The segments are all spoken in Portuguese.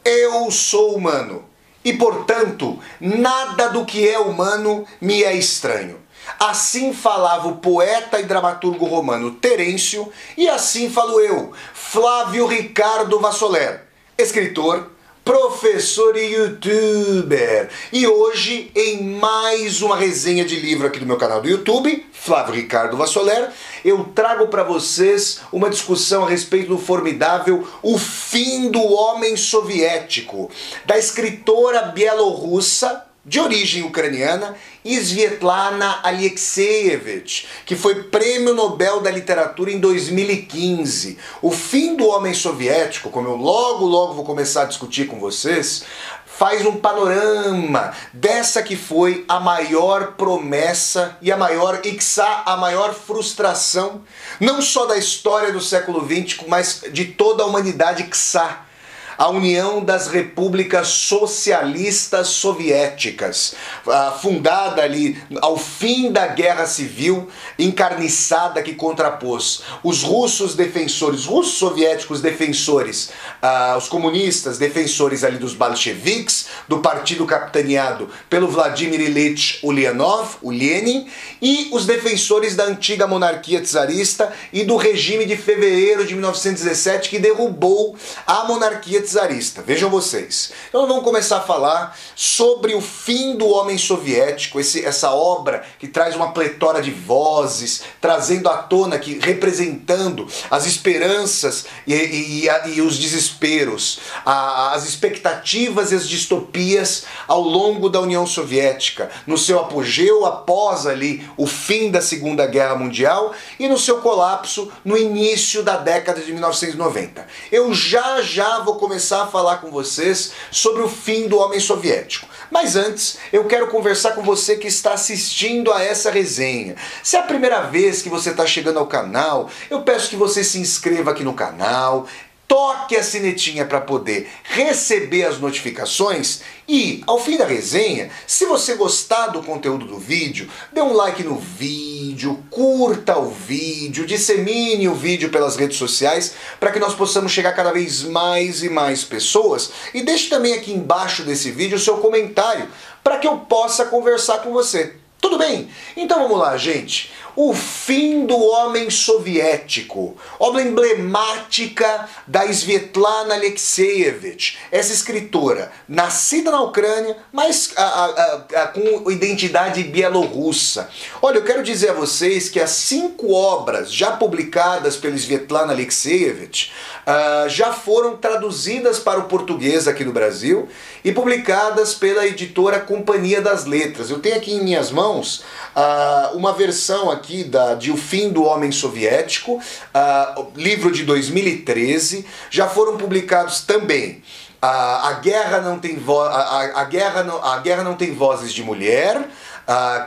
Eu sou humano e, portanto, nada do que é humano me é estranho. Assim falava o poeta e dramaturgo romano Terêncio, e assim falo eu, Flávio Ricardo Vassoler, escritor, professor e youtuber. E hoje, em mais uma resenha de livro aqui no meu canal do YouTube, Flávio Ricardo Vassoler, eu trago para vocês uma discussão a respeito do formidável O Fim do Homem Soviético, da escritora bielorrussa, de origem ucraniana, Svetlana Alexievich, que foi Prêmio Nobel da Literatura em 2015. O Fim do Homem Soviético, como eu logo vou começar a discutir com vocês, faz um panorama dessa que foi a maior promessa e a maior frustração, não só da história do século XX, mas de toda a humanidade, a União das Repúblicas Socialistas Soviéticas, fundada ali ao fim da Guerra Civil encarniçada, que contrapôs os russos defensores, os russos soviéticos defensores, os comunistas defensores ali dos bolcheviques, do partido capitaneado pelo Vladimir Ilyich Ulyanov, o Lenin, e os defensores da antiga monarquia czarista e do regime de fevereiro de 1917 que derrubou a monarquia czarista. Vejam vocês. Então vamos começar a falar sobre o fim do homem soviético, essa obra que traz uma pletora de vozes, trazendo à tona, representando as esperanças e os desesperos, as expectativas e as distopias ao longo da União Soviética, no seu apogeu após ali o fim da Segunda Guerra Mundial e no seu colapso no início da década de 1990. Eu já vou começar a falar com vocês sobre o fim do homem soviético. Mas antes, eu quero conversar com você que está assistindo a essa resenha. Se é a primeira vez que você está chegando ao canal, eu peço que você se inscreva aqui no canal, toque a sinetinha para poder receber as notificações e, ao fim da resenha, se você gostar do conteúdo do vídeo, dê um like no vídeo, curta o vídeo, dissemine o vídeo pelas redes sociais para que nós possamos chegar cada vez mais e mais pessoas, e deixe também aqui embaixo desse vídeo o seu comentário para que eu possa conversar com você. Tudo bem? Então vamos lá, gente. O Fim do Homem Soviético, obra emblemática da Svetlana Alexievich, essa escritora, nascida na Ucrânia, mas com identidade bielorrussa. Olha, eu quero dizer a vocês que as 5 obras já publicadas pela Svetlana Alexievich já foram traduzidas para o português aqui no Brasil e publicadas pela editora Companhia das Letras. Eu tenho aqui em minhas mãos uma versão aqui de O Fim do Homem Soviético, livro de 2013. Já foram publicados também A Guerra Não Tem Vozes de Mulher,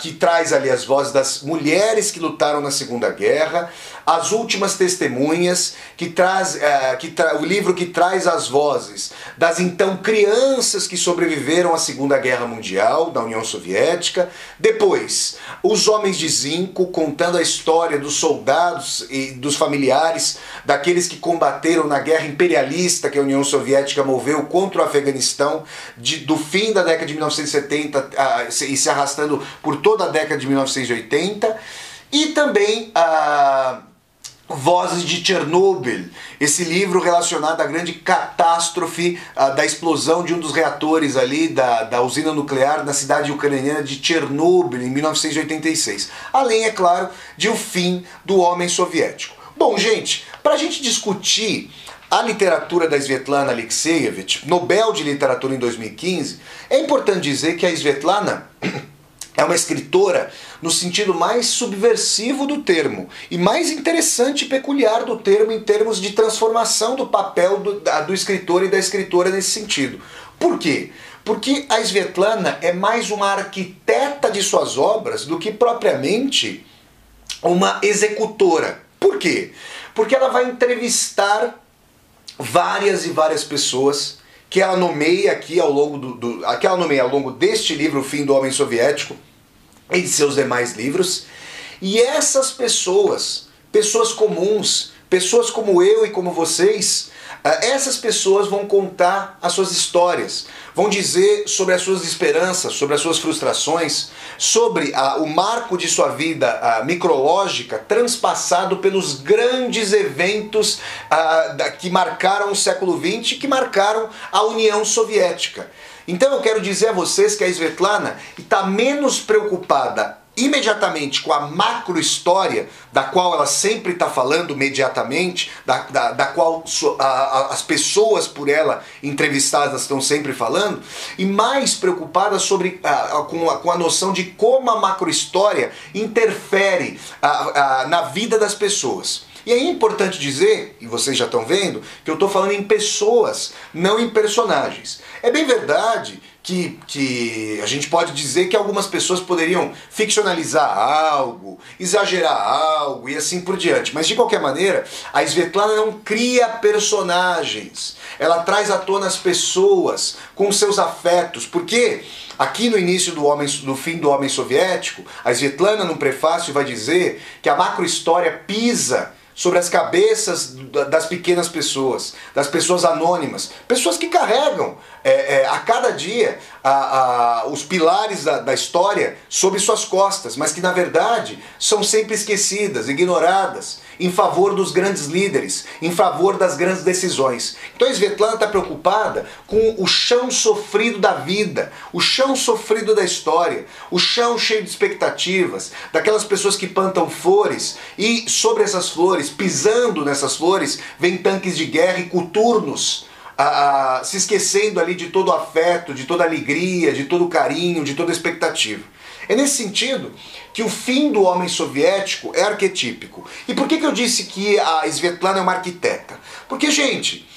que traz ali as vozes das mulheres que lutaram na Segunda Guerra, As Últimas Testemunhas, o livro que traz as vozes das então crianças que sobreviveram à Segunda Guerra Mundial da União Soviética. Depois, Os Homens de Zinco, contando a história dos soldados e dos familiares daqueles que combateram na guerra imperialista que a União Soviética moveu contra o Afeganistão do fim da década de 1970 e se arrastando por toda a década de 1980, e também Vozes de Chernobyl, esse livro relacionado à grande catástrofe da explosão de um dos reatores ali da usina nuclear na cidade ucraniana de Chernobyl em 1986. Além, é claro, de O Fim do Homem Soviético. Bom, gente, para a gente discutir a literatura da Svetlana Alexievich, Nobel de Literatura em 2015, é importante dizer que a Svetlana é uma escritora no sentido mais subversivo do termo e mais interessante e peculiar do termo em termos de transformação do papel do escritor e da escritora nesse sentido. Por quê? Porque a Svetlana é mais uma arquiteta de suas obras do que propriamente uma executora. Por quê? Porque ela vai entrevistar várias e várias pessoas que ela nomeia aqui ao longo deste livro, O Fim do Homem Soviético, e de seus demais livros. E essas pessoas comuns, pessoas como eu e como vocês, essas pessoas vão contar as suas histórias, vão dizer sobre as suas esperanças, sobre as suas frustrações, sobre o marco de sua vida micrológica transpassado pelos grandes eventos que marcaram o século XX, que marcaram a União Soviética. Então eu quero dizer a vocês que a Svetlana está menos preocupada imediatamente com a macro-história, da qual ela sempre está falando imediatamente, da qual as pessoas por ela entrevistadas estão sempre falando, e mais preocupada com a noção de como a macro-história interfere na vida das pessoas. E é importante dizer, e vocês já estão vendo, que eu estou falando em pessoas, não em personagens. É bem verdade que a gente pode dizer que algumas pessoas poderiam ficcionalizar algo, exagerar algo e assim por diante. Mas de qualquer maneira, a Svetlana não cria personagens. Ela traz à tona as pessoas com seus afetos. Porque aqui no início do fim do Homem Soviético, a Svetlana no prefácio vai dizer que a macro-história pisa sobre as cabeças das pequenas pessoas, das pessoas anônimas, pessoas que carregam a cada dia os pilares da história sobre suas costas, mas que na verdade são sempre esquecidas, ignoradas, em favor dos grandes líderes, em favor das grandes decisões. Então a Svetlana está preocupada com o chão sofrido da vida, o chão sofrido da história, o chão cheio de expectativas, daquelas pessoas que plantam flores e sobre essas flores, pisando nessas flores, vem tanques de guerra e coturnos, se esquecendo ali de todo o afeto, de toda a alegria, de todo o carinho, de toda a expectativa. É nesse sentido que o fim do homem soviético é arquetípico. E por que eu disse que a Svetlana é uma arquiteta? Porque, gente,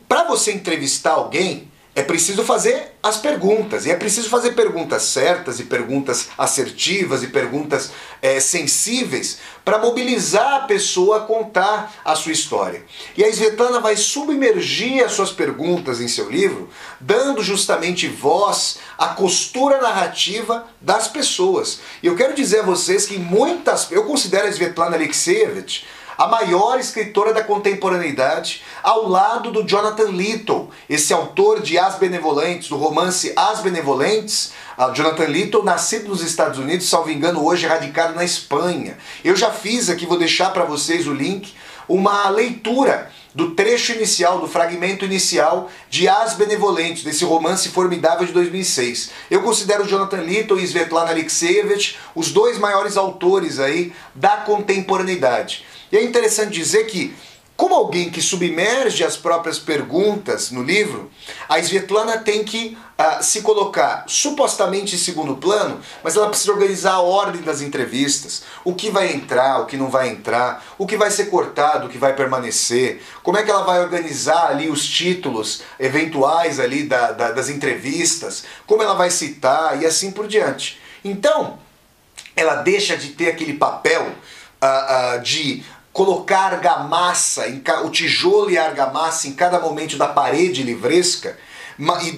para você entrevistar alguém, é preciso fazer as perguntas, e é preciso fazer perguntas certas, e perguntas assertivas, e perguntas sensíveis, para mobilizar a pessoa a contar a sua história. E a Svetlana vai submergir as suas perguntas em seu livro, dando justamente voz à costura narrativa das pessoas. E eu quero dizer a vocês que eu considero a Svetlana Alexievich a maior escritora da contemporaneidade, ao lado do Jonathan Littell, esse autor de As Benevolentes, do romance As Benevolentes. Jonathan Littell, nascido nos Estados Unidos, salvo engano, hoje radicado na Espanha. Eu já fiz aqui, vou deixar para vocês o link, uma leitura do trecho inicial, do fragmento inicial de As Benevolentes, desse romance formidável de 2006. Eu considero Jonathan Littell e Svetlana Alexievich os dois maiores autores aí da contemporaneidade. E é interessante dizer que, como alguém que submerge as próprias perguntas no livro, a Svetlana tem que se colocar supostamente em segundo plano, mas ela precisa organizar a ordem das entrevistas, o que vai entrar, o que não vai entrar, o que vai ser cortado, o que vai permanecer, como é que ela vai organizar ali os títulos eventuais ali das entrevistas, como ela vai citar e assim por diante. Então, ela deixa de ter aquele papel de colocar argamassa, o tijolo e a argamassa em cada momento da parede livresca,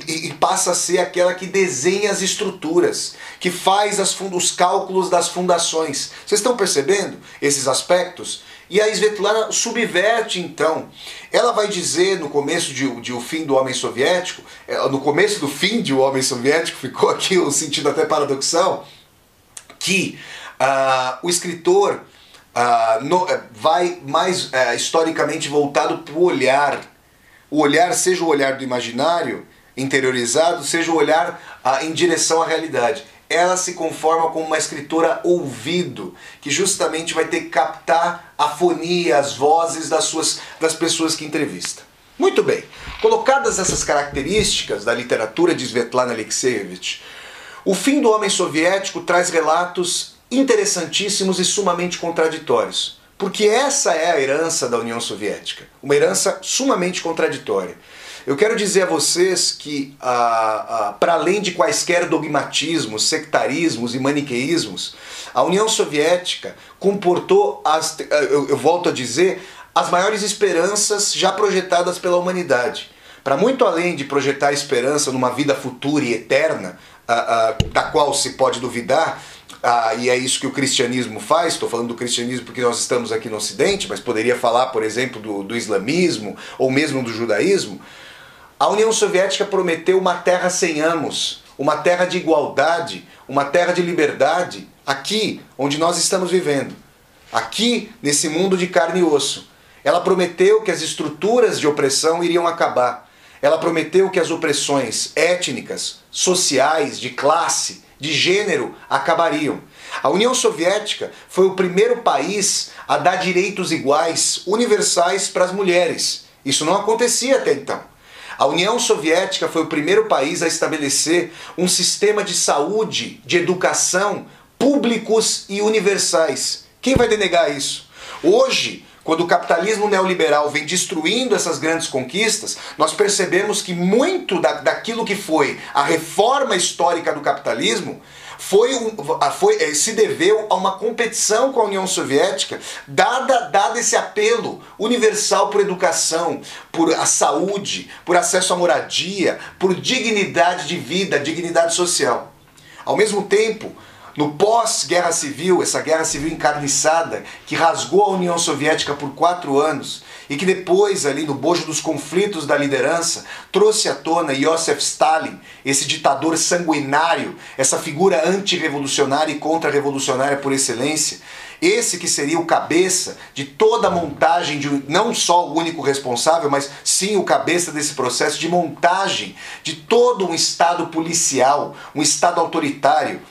e passa a ser aquela que desenha as estruturas, que faz os cálculos das fundações. Vocês estão percebendo esses aspectos? E a Svetlana subverte então. Ela vai dizer no começo de O Fim do Homem Soviético, no começo do fim de O Homem Soviético, ficou aqui um sentido até paradoxal, que o escritor vai mais historicamente voltado para o olhar, seja o olhar do imaginário interiorizado, seja o olhar em direção à realidade. Ela se conforma como uma escritora ouvido, que justamente vai ter que captar a fonia, as vozes das pessoas que entrevista. Muito bem, colocadas essas características da literatura de Svetlana Alexievich, O Fim do Homem Soviético traz relatos interessantíssimos e sumamente contraditórios. Porque essa é a herança da União Soviética, uma herança sumamente contraditória. Eu quero dizer a vocês que, para além de quaisquer dogmatismos, sectarismos e maniqueísmos, a União Soviética comportou, eu volto a dizer, as maiores esperanças já projetadas pela humanidade. Para muito além de projetar esperança numa vida futura e eterna, da qual se pode duvidar, e é isso que o cristianismo faz. Estou falando do cristianismo porque nós estamos aqui no Ocidente, mas poderia falar, por exemplo, do islamismo ou mesmo do judaísmo. A União Soviética prometeu uma terra sem amos, uma terra de igualdade, uma terra de liberdade, aqui onde nós estamos vivendo, aqui nesse mundo de carne e osso. Ela prometeu que as estruturas de opressão iriam acabar. Ela prometeu que as opressões étnicas, sociais, de classe, de gênero acabariam. A União Soviética foi o primeiro país a dar direitos iguais, universais para as mulheres. Isso não acontecia até então. A União Soviética foi o primeiro país a estabelecer um sistema de saúde, de educação, públicos e universais. Quem vai denegar isso? Hoje, quando o capitalismo neoliberal vem destruindo essas grandes conquistas, nós percebemos que muito daquilo que foi a reforma histórica do capitalismo se deveu a uma competição com a União Soviética, dado esse apelo universal por educação, por a saúde, por acesso à moradia, por dignidade de vida, dignidade social. Ao mesmo tempo, no pós-guerra civil, essa guerra civil encarniçada que rasgou a União Soviética por 4 anos e que depois, ali no bojo dos conflitos da liderança, trouxe à tona Iosif Stalin, esse ditador sanguinário, essa figura antirrevolucionária e contra-revolucionária por excelência, esse que seria o cabeça de toda a montagem, não só o único responsável, mas sim o cabeça desse processo de montagem de todo um Estado policial, um Estado autoritário.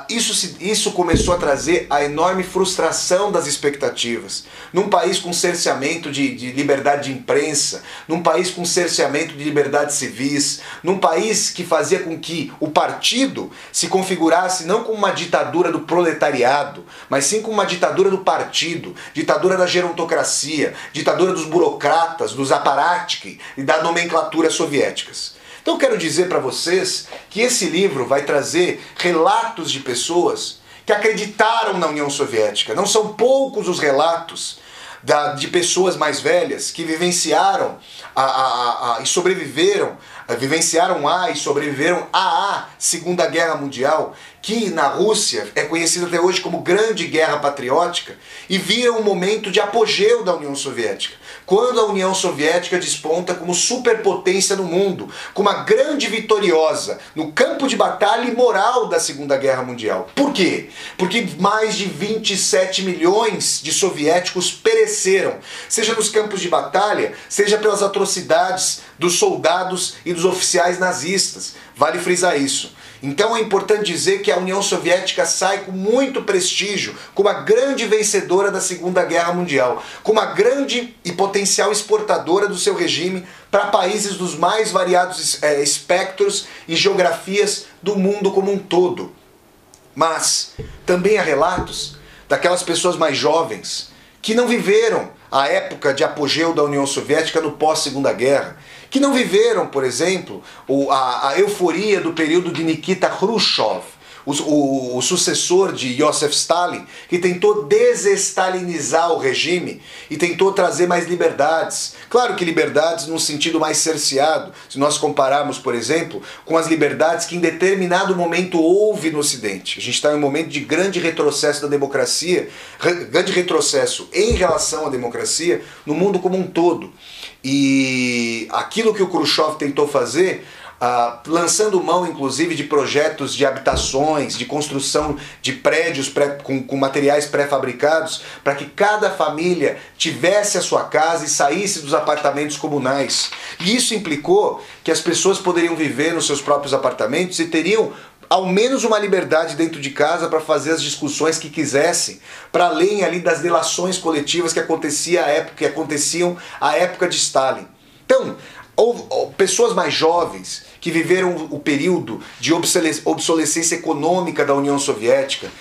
Isso começou a trazer a enorme frustração das expectativas. Num país com cerceamento de liberdade de imprensa, num país com cerceamento de liberdades civis, num país que fazia com que o partido se configurasse não como uma ditadura do proletariado, mas sim como uma ditadura do partido, ditadura da gerontocracia, ditadura dos burocratas, dos apparatchik e da nomenclatura soviéticas. Então eu quero dizer para vocês que esse livro vai trazer relatos de pessoas que acreditaram na União Soviética. Não são poucos os relatos de pessoas mais velhas que vivenciaram e sobreviveram, vivenciaram e sobreviveram à Segunda Guerra Mundial, que na Rússia é conhecida até hoje como Grande Guerra Patriótica, e viram um momento de apogeu da União Soviética, quando a União Soviética desponta como superpotência no mundo, como uma grande vitoriosa no campo de batalha e moral da Segunda Guerra Mundial. Por quê? Porque mais de 27 milhões de soviéticos pereceram, seja nos campos de batalha, seja pelas atrocidades dos soldados e dos oficiais nazistas. Vale frisar isso. Então é importante dizer que a União Soviética sai com muito prestígio, como a grande vencedora da Segunda Guerra Mundial, como a grande e potencial exportadora do seu regime para países dos mais variados espectros e geografias do mundo como um todo. Mas também há relatos daquelas pessoas mais jovens que não viveram a época de apogeu da União Soviética no pós-Segunda Guerra, que não viveram, por exemplo, a euforia do período de Nikita Khrushchev, o sucessor de Iosif Stalin, que tentou desestalinizar o regime e tentou trazer mais liberdades. Claro que liberdades num sentido mais cerceado, se nós compararmos, por exemplo, com as liberdades que em determinado momento houve no Ocidente. A gente está em um momento de grande retrocesso da democracia, grande retrocesso em relação à democracia no mundo como um todo. E aquilo que o Khrushchev tentou fazer, lançando mão inclusive de projetos de habitações, de construção de prédios com materiais pré-fabricados, para que cada família tivesse a sua casa e saísse dos apartamentos comunais. E isso implicou que as pessoas poderiam viver nos seus próprios apartamentos e teriam ao menos uma liberdade dentro de casa para fazer as discussões que quisessem, para além ali das delações coletivas que aconteciam à época de Stalin. Então, pessoas mais jovens que viveram o período de obsolescência econômica da União Soviética,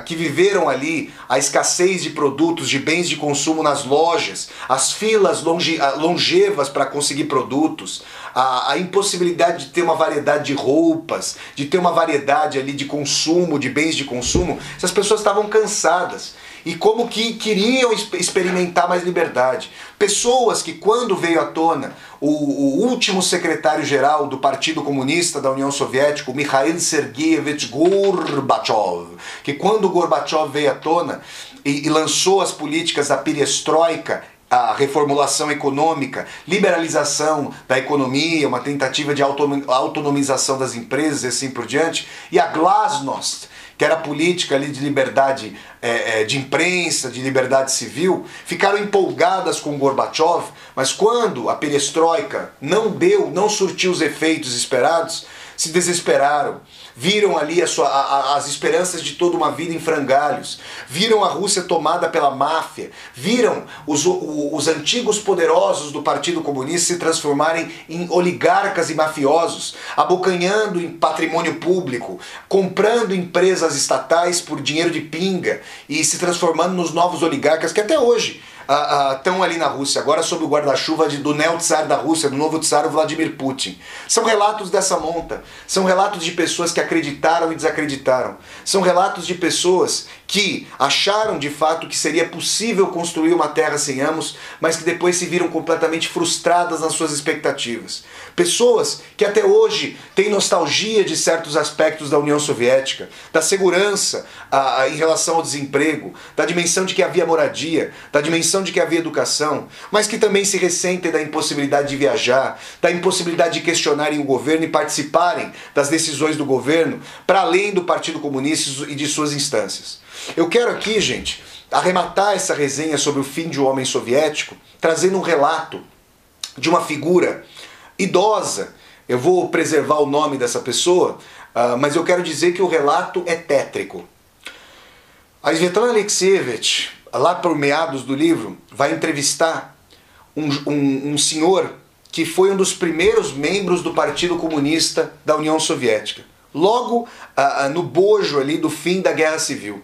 que viveram ali a escassez de produtos, de bens de consumo nas lojas, as filas longevas para conseguir produtos, a impossibilidade de ter uma variedade de roupas, de ter uma variedade ali de consumo, de bens de consumo. Essas pessoas estavam cansadas. e como que queriam experimentar mais liberdade. Pessoas que, quando veio à tona o último secretário-geral do Partido Comunista da União Soviética, o Mikhail Sergeyevich Gorbachev, que quando Gorbachev veio à tona e lançou as políticas da perestroika, a reformulação econômica, liberalização da economia, uma tentativa de autonomização das empresas e assim por diante, e a glasnost, que era a política ali de liberdade de imprensa, de liberdade civil, ficaram empolgadas com Gorbachev, mas quando a perestroika não surtiu os efeitos esperados, se desesperaram. Viram ali as esperanças de toda uma vida em frangalhos, viram a Rússia tomada pela máfia, viram os antigos poderosos do Partido Comunista se transformarem em oligarcas e mafiosos, abocanhando em patrimônio público, comprando empresas estatais por dinheiro de pinga e se transformando nos novos oligarcas que até hoje estão ali na Rússia, agora sob o guarda-chuva do neo-tsar da Rússia, do novo tsar Vladimir Putin. São relatos dessa monta, são relatos de pessoas que acreditaram e desacreditaram, são relatos de pessoas que acharam de fato que seria possível construir uma terra sem amos, mas que depois se viram completamente frustradas nas suas expectativas. Pessoas que até hoje têm nostalgia de certos aspectos da União Soviética, da segurança em relação ao desemprego, da dimensão de que havia moradia, da dimensão de que havia educação, mas que também se ressentem da impossibilidade de viajar, da impossibilidade de questionarem o governo e participarem das decisões do governo, para além do Partido Comunista e de suas instâncias. Eu quero aqui, gente, arrematar essa resenha sobre o fim de um homem soviético, trazendo um relato de uma figura idosa. Eu vou preservar o nome dessa pessoa, mas eu quero dizer que o relato é tétrico. A Svetlana Alexievich, lá por meados do livro, vai entrevistar um senhor que foi um dos primeiros membros do Partido Comunista da União Soviética, logo no bojo ali do fim da Guerra Civil.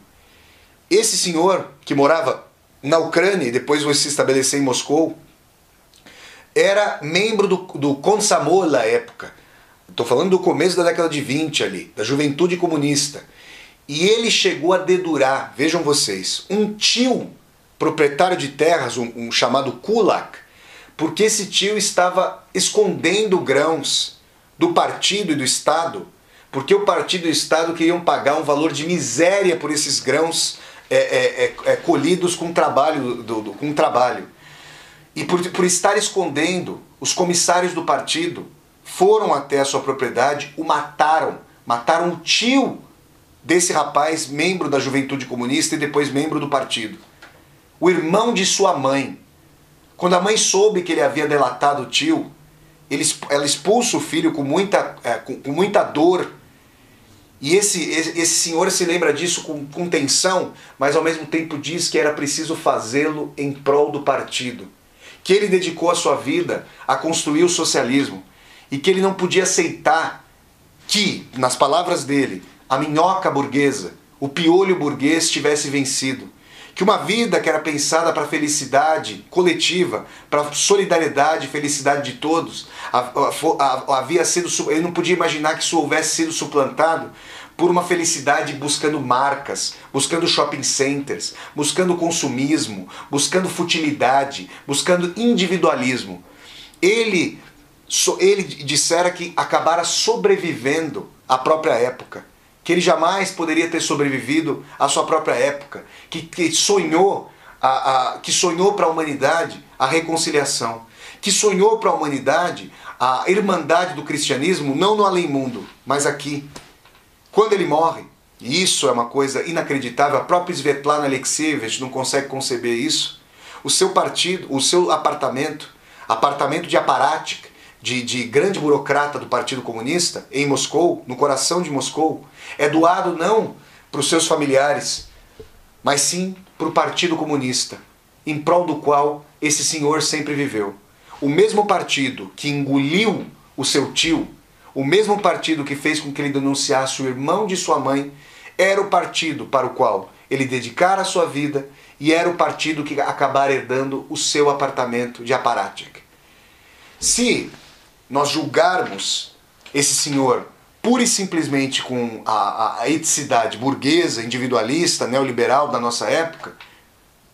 Esse senhor, que morava na Ucrânia e depois foi se estabelecer em Moscou, era membro do Komsomol na época. Estou falando do começo da década de 20 ali, da juventude comunista. E ele chegou a dedurar, vejam vocês, um tio proprietário de terras, um chamado kulak, porque esse tio estava escondendo grãos do partido e do Estado, porque o partido e o Estado queriam pagar um valor de miséria por esses grãos colhidos com trabalho. E por estar escondendo, os comissários do partido foram até a sua propriedade, o mataram o tio desse rapaz, membro da Juventude Comunista e depois membro do partido. O irmão de sua mãe. Quando a mãe soube que ele havia delatado o tio, ela expulsa o filho com muita dor. E esse senhor se lembra disso com tensão, mas ao mesmo tempo diz que era preciso fazê-lo em prol do partido. Que ele dedicou a sua vida a construir o socialismo e que ele não podia aceitar que, nas palavras dele, a minhoca burguesa, o piolho burguês tivesse vencido. Que uma vida que era pensada para a felicidade coletiva, para a solidariedade e felicidade de todos, havia sido, ele não podia imaginar que isso houvesse sido suplantado por uma felicidade buscando marcas, buscando shopping centers, buscando consumismo, buscando futilidade, buscando individualismo. Ele dissera que acabara sobrevivendo à própria época, que ele jamais poderia ter sobrevivido à sua própria época, que sonhou para a humanidade a reconciliação, que sonhou para a humanidade a irmandade do cristianismo, não no além-mundo, mas aqui. Quando ele morre, e isso é uma coisa inacreditável, a própria Svetlana Alexievich não consegue conceber isso, o seu partido, o seu apartamento de aparatic, de grande burocrata do Partido Comunista, em Moscou, no coração de Moscou, é doado não para os seus familiares, mas sim para o Partido Comunista, em prol do qual esse senhor sempre viveu. O mesmo partido que engoliu o seu tio, o mesmo partido que fez com que ele denunciasse o irmão de sua mãe, era o partido para o qual ele dedicara a sua vida e era o partido que acabara herdando o seu apartamento de aparatic. Se nós julgarmos esse senhor pura e simplesmente com a eticidade burguesa, individualista, neoliberal da nossa época,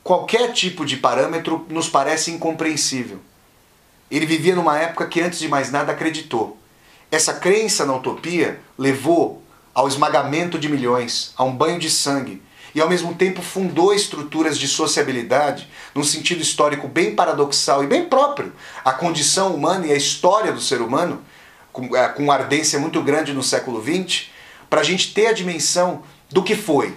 qualquer tipo de parâmetro nos parece incompreensível. Ele vivia numa época que, antes de mais nada, acreditou. Essa crença na utopia levou ao esmagamento de milhões, a um banho de sangue, e ao mesmo tempo fundou estruturas de sociabilidade, num sentido histórico bem paradoxal e bem próprio à condição humana e à história do ser humano, com ardência muito grande no século XX, para a gente ter a dimensão do que foi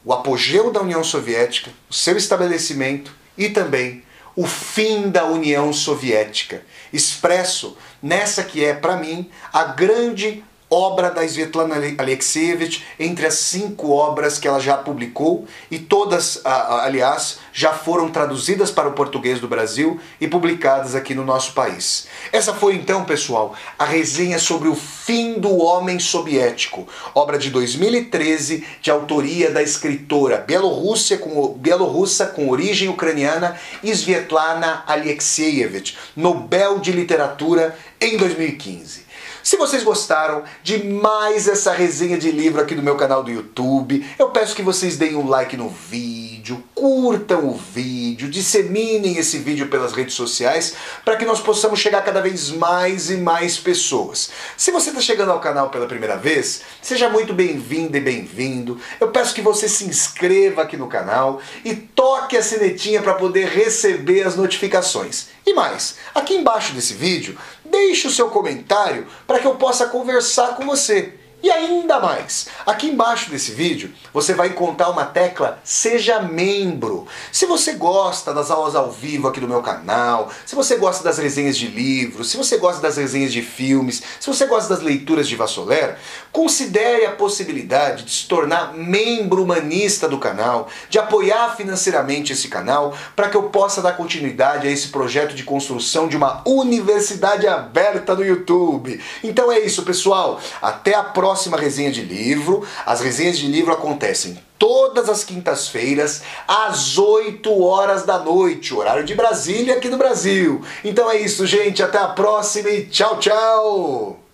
o apogeu da União Soviética, o seu estabelecimento e também o fim da União Soviética, expresso nessa que é, para mim, a grande obra da Svetlana Alexievich, entre as 5 obras que ela já publicou, e todas, aliás, já foram traduzidas para o português do Brasil e publicadas aqui no nosso país. Essa foi então, pessoal, a resenha sobre o fim do homem soviético, obra de 2013, de autoria da escritora bielorrussa com origem ucraniana, Svetlana Alexievich, Nobel de Literatura em 2015. Se vocês gostaram de mais essa resenha de livro aqui no meu canal do YouTube, eu peço que vocês deem um like no vídeo, curtam o vídeo, disseminem esse vídeo pelas redes sociais para que nós possamos chegar cada vez mais e mais pessoas. Se você está chegando ao canal pela primeira vez, seja muito bem-vinda e bem-vindo. Eu peço que você se inscreva aqui no canal e toque a sinetinha para poder receber as notificações. E mais, aqui embaixo desse vídeo, deixe o seu comentário para que eu possa conversar com você. E ainda mais, aqui embaixo desse vídeo você vai encontrar uma tecla Seja Membro. Se você gosta das aulas ao vivo aqui do meu canal, se você gosta das resenhas de livros, se você gosta das resenhas de filmes, se você gosta das leituras de Vassoler, considere a possibilidade de se tornar membro humanista do canal, de apoiar financeiramente esse canal, para que eu possa dar continuidade a esse projeto de construção de uma universidade aberta no YouTube. Então é isso, pessoal. Até a próxima resenha de livro. As resenhas de livro acontecem todas as quintas-feiras, às 8 horas da noite, horário de Brasília aqui no Brasil. Então é isso, gente. Até a próxima e tchau, tchau!